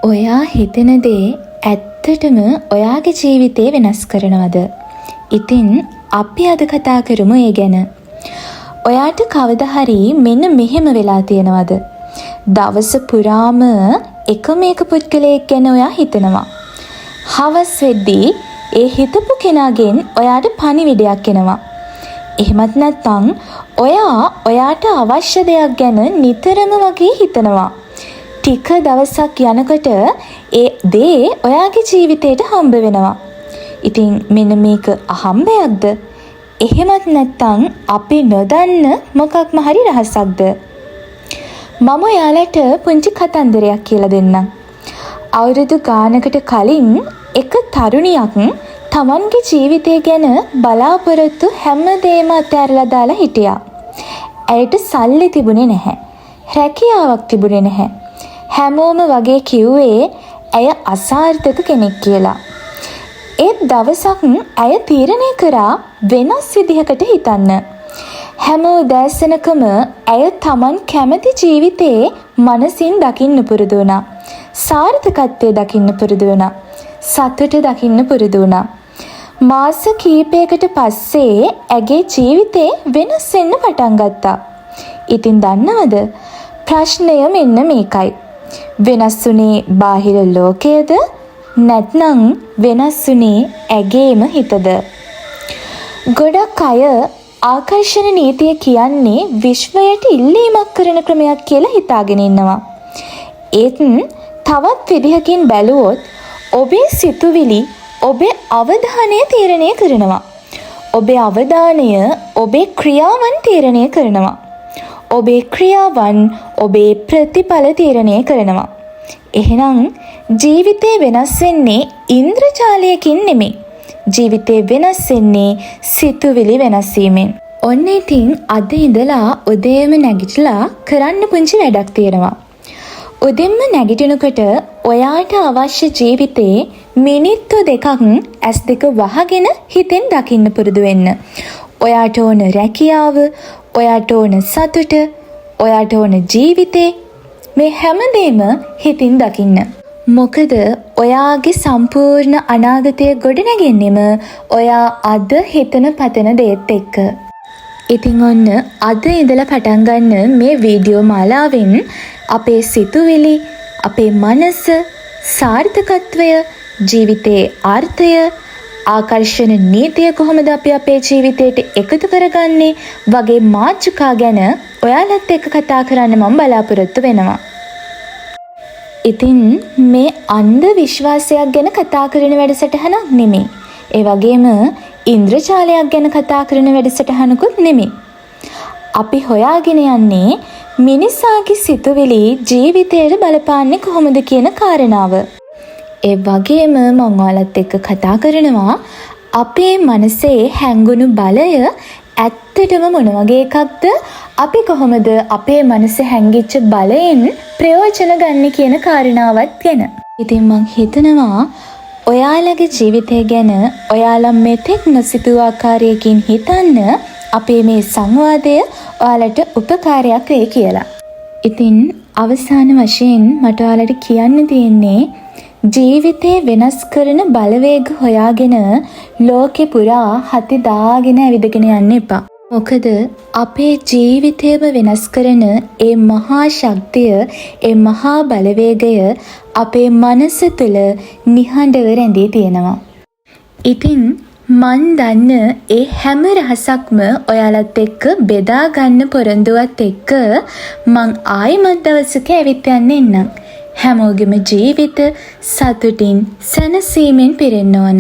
ඔයා හිතන දේ ඇත්තටම ඔයාගේ ජීවිතේ වෙනස් කරනවද? ඉතින් අපි අද කතා කරමු ඒ ගැන. ඔයාට කවදා හරි මෙන්න මෙහෙම වෙලා තියෙනවද? දවස පුරාම එකම එක පුද්ගලයෙක් ගැන ඔයා හිතනවා. හවස් වෙද්දී ඒ හිතපු කෙනාගෙන් ඔයාට පණිවිඩයක් එනවා. එහෙමත් නැත්නම් ඔයාට අවශ්‍ය දෙයක් ගැන නිතරම වගේ හිතනවා. ටික දවසක් යනකොට ඒ දේ ඔයාගේ ජීවිතේට හම්බ වෙනවා. ඉතින් මෙන්න මේක අහම්බයක්ද? එහෙමත් නැත්නම් අපි නොදන්න මොකක්ම හරි රහසක්ද? මම ඔයාලට පුංචි කතන්දරයක් කියලා දෙන්නම්. අවුරුදු ගානකට කලින් එක තරුණියක් තමන්ගේ ජීවිතය ගැන බලාපොරොත්තු හැමදේම අතහැරලා දාලා හිටියා. ඇයට සල්ලි තිබුණේ නැහැ. රැකියාවක් තිබුණේ නැහැ. හැමෝම වගේ කිව්වේ ඇය අසාර්ථක කෙනෙක් කියලා. ඒත් දවසක් ඇය තීරණය කරා වෙනස් විදිහකට හිතන්න. හැම උදෑසනකම ඇය තමන් කැමති ජීවිතේ මනසින් දකින්න පුරුදු වුණා. සාර්ථකත්වය දකින්න පුරුදු වුණා. සතුට දකින්න පුරුදු වුණා. මාස කීපයකට පස්සේ ඇගේ ජීවිතේ වෙනස් වෙන්න පටන් ගත්තා. ඉතින් දන්නවද? ප්‍රශ්නය මෙන්න මේකයි. වෙනස් වුණේ බාහිර ලෝකයේද නැත්නම් වෙනස් වුණේ ඇගේම හිතද? ගොඩක් අය ආකර්ෂණ නීතිය කියන්නේ විශ්වයට ඉල්ලීමක් කරන ක්‍රමයක් කියලා හිතාගෙන ඉන්නවා. ඒත් තවත් විදිහකින් බැලුවොත් ඔබේ සිතුවිලි ඔබේ අවධානය තීරණය කරනවා. ඔබේ අවධානය ඔබේ ක්‍රියාවන් තීරණය කරනවා. ඔබේ ක්‍රියාවන් ඔබේ ප්‍රතිඵල තීරණය කරනවා. එහෙනම් ජීවිතේ වෙනස් වෙන්නේ ඉන්ද්‍රජාලයකින් නෙමෙයි. ජීවිතේ වෙනස් වෙන්නේ සිතුවිලි වෙනස් වීමෙන්. ඔන්න ඉතින් අද ඉඳලා උදේම නැගිටලා කරන්න පුංචි වැඩක් තියෙනවා. උදෙන්ම නැගිටිනකොට ඔයාට අවශ්‍ය ජීවිතේ මිනිත්තු දෙකක් ඇස් දෙක වහගෙන හිතෙන් දකින්න පුරුදු වෙන්න. ඔයාට ඕන රැකියාව, ඔයාට ඕන සතුට, ඔයාට ඕන ජීවිතේ, මේ හැමදේම හිතින් දකින්න. මොකද ඔයාගේ සම්පූර්ණ අනාගතය ගොඩනැගෙන්නෙම ඔයා අද හිතන පතන දේත් එක්ක. ඉතින් ඔන්න අද ඉඳලා පටන් ගන්න මේ වීඩියෝ මාලාවෙන් අපේ සිතුවිලි, අපේ මනස, සාර්ථකත්වය, ජීවිතයේ අර්ථය, ආකර්ෂණ නීතිය කොහොමද අපි අපේ ජීවිතයට එකතු කරගන්නේ වගේ මාතෘකා ගැන ඔයාලත් එක්ක කතා කරන්න මම බලාපොරොත්තු වෙනවා. ඉතින් මේ අන්ධ විශ්වාසයක් ගැන කතා කරන වැඩසටහනක් නෙමෙයි. ඒ වගේම ඉන්ද්‍රජාලයක් ගැන කතා කරන වැඩසටහනකුත් නෙමෙයි. අපි හොයාගෙන යන්නේ මිනිසාගේ සිතුවිලි ජීවිතයට බලපාන්නේ කොහොමද කියන කාරණාව. ඒ වගේම මම ඔයාලත් එක්ක කතා කරනවා අපේ මනසේ හැංගුණු බලය ඇත්තටම මොන වගේ එකක්ද? අපි කොහොමද අපේ මනසේ හැංගිච්ච බලයෙන් ප්‍රයෝජන ගන්න කියන කාරණාවත් ගැන. ඉතින් මං හිතනවා ඔයාලගේ ජීවිතය ගැන ඔයාලා මෙතෙක් නොසිතූ ආකාරයකින් හිතන්න අපේ මේ සංවාදය ඔයාලට උපකාරයක් වෙයි කියලා. ඉතින් අවසාන වශයෙන් මට ඔයාලට කියන්න තියෙන්නේ ජීවිතේ වෙනස් කරන බලවේග හොයාගෙන ලෝකෙ පුරා හති දාගෙන ඇවිදගෙන යන්න එපා. මොකද අපේ ජීවිතයම වෙනස් කරන ඒ මහා ශක්තිය, ඒ මහා බලවේගය අපේ මනස තුළ නිහඬව රැඳී තියෙනවා. ඉතින් මන් දන්න ඒ හැම රහසක්ම ඔයාලත් එක්ක බෙදා ගන්න පොරොන්දුවත් එක්ක මං ආයිමත් දවසක ඇවිත් යන්න එන්නම්. හැමෝගෙම ජීවිත සතුටින් සැනසීමෙන් පිරෙන්න ඕන.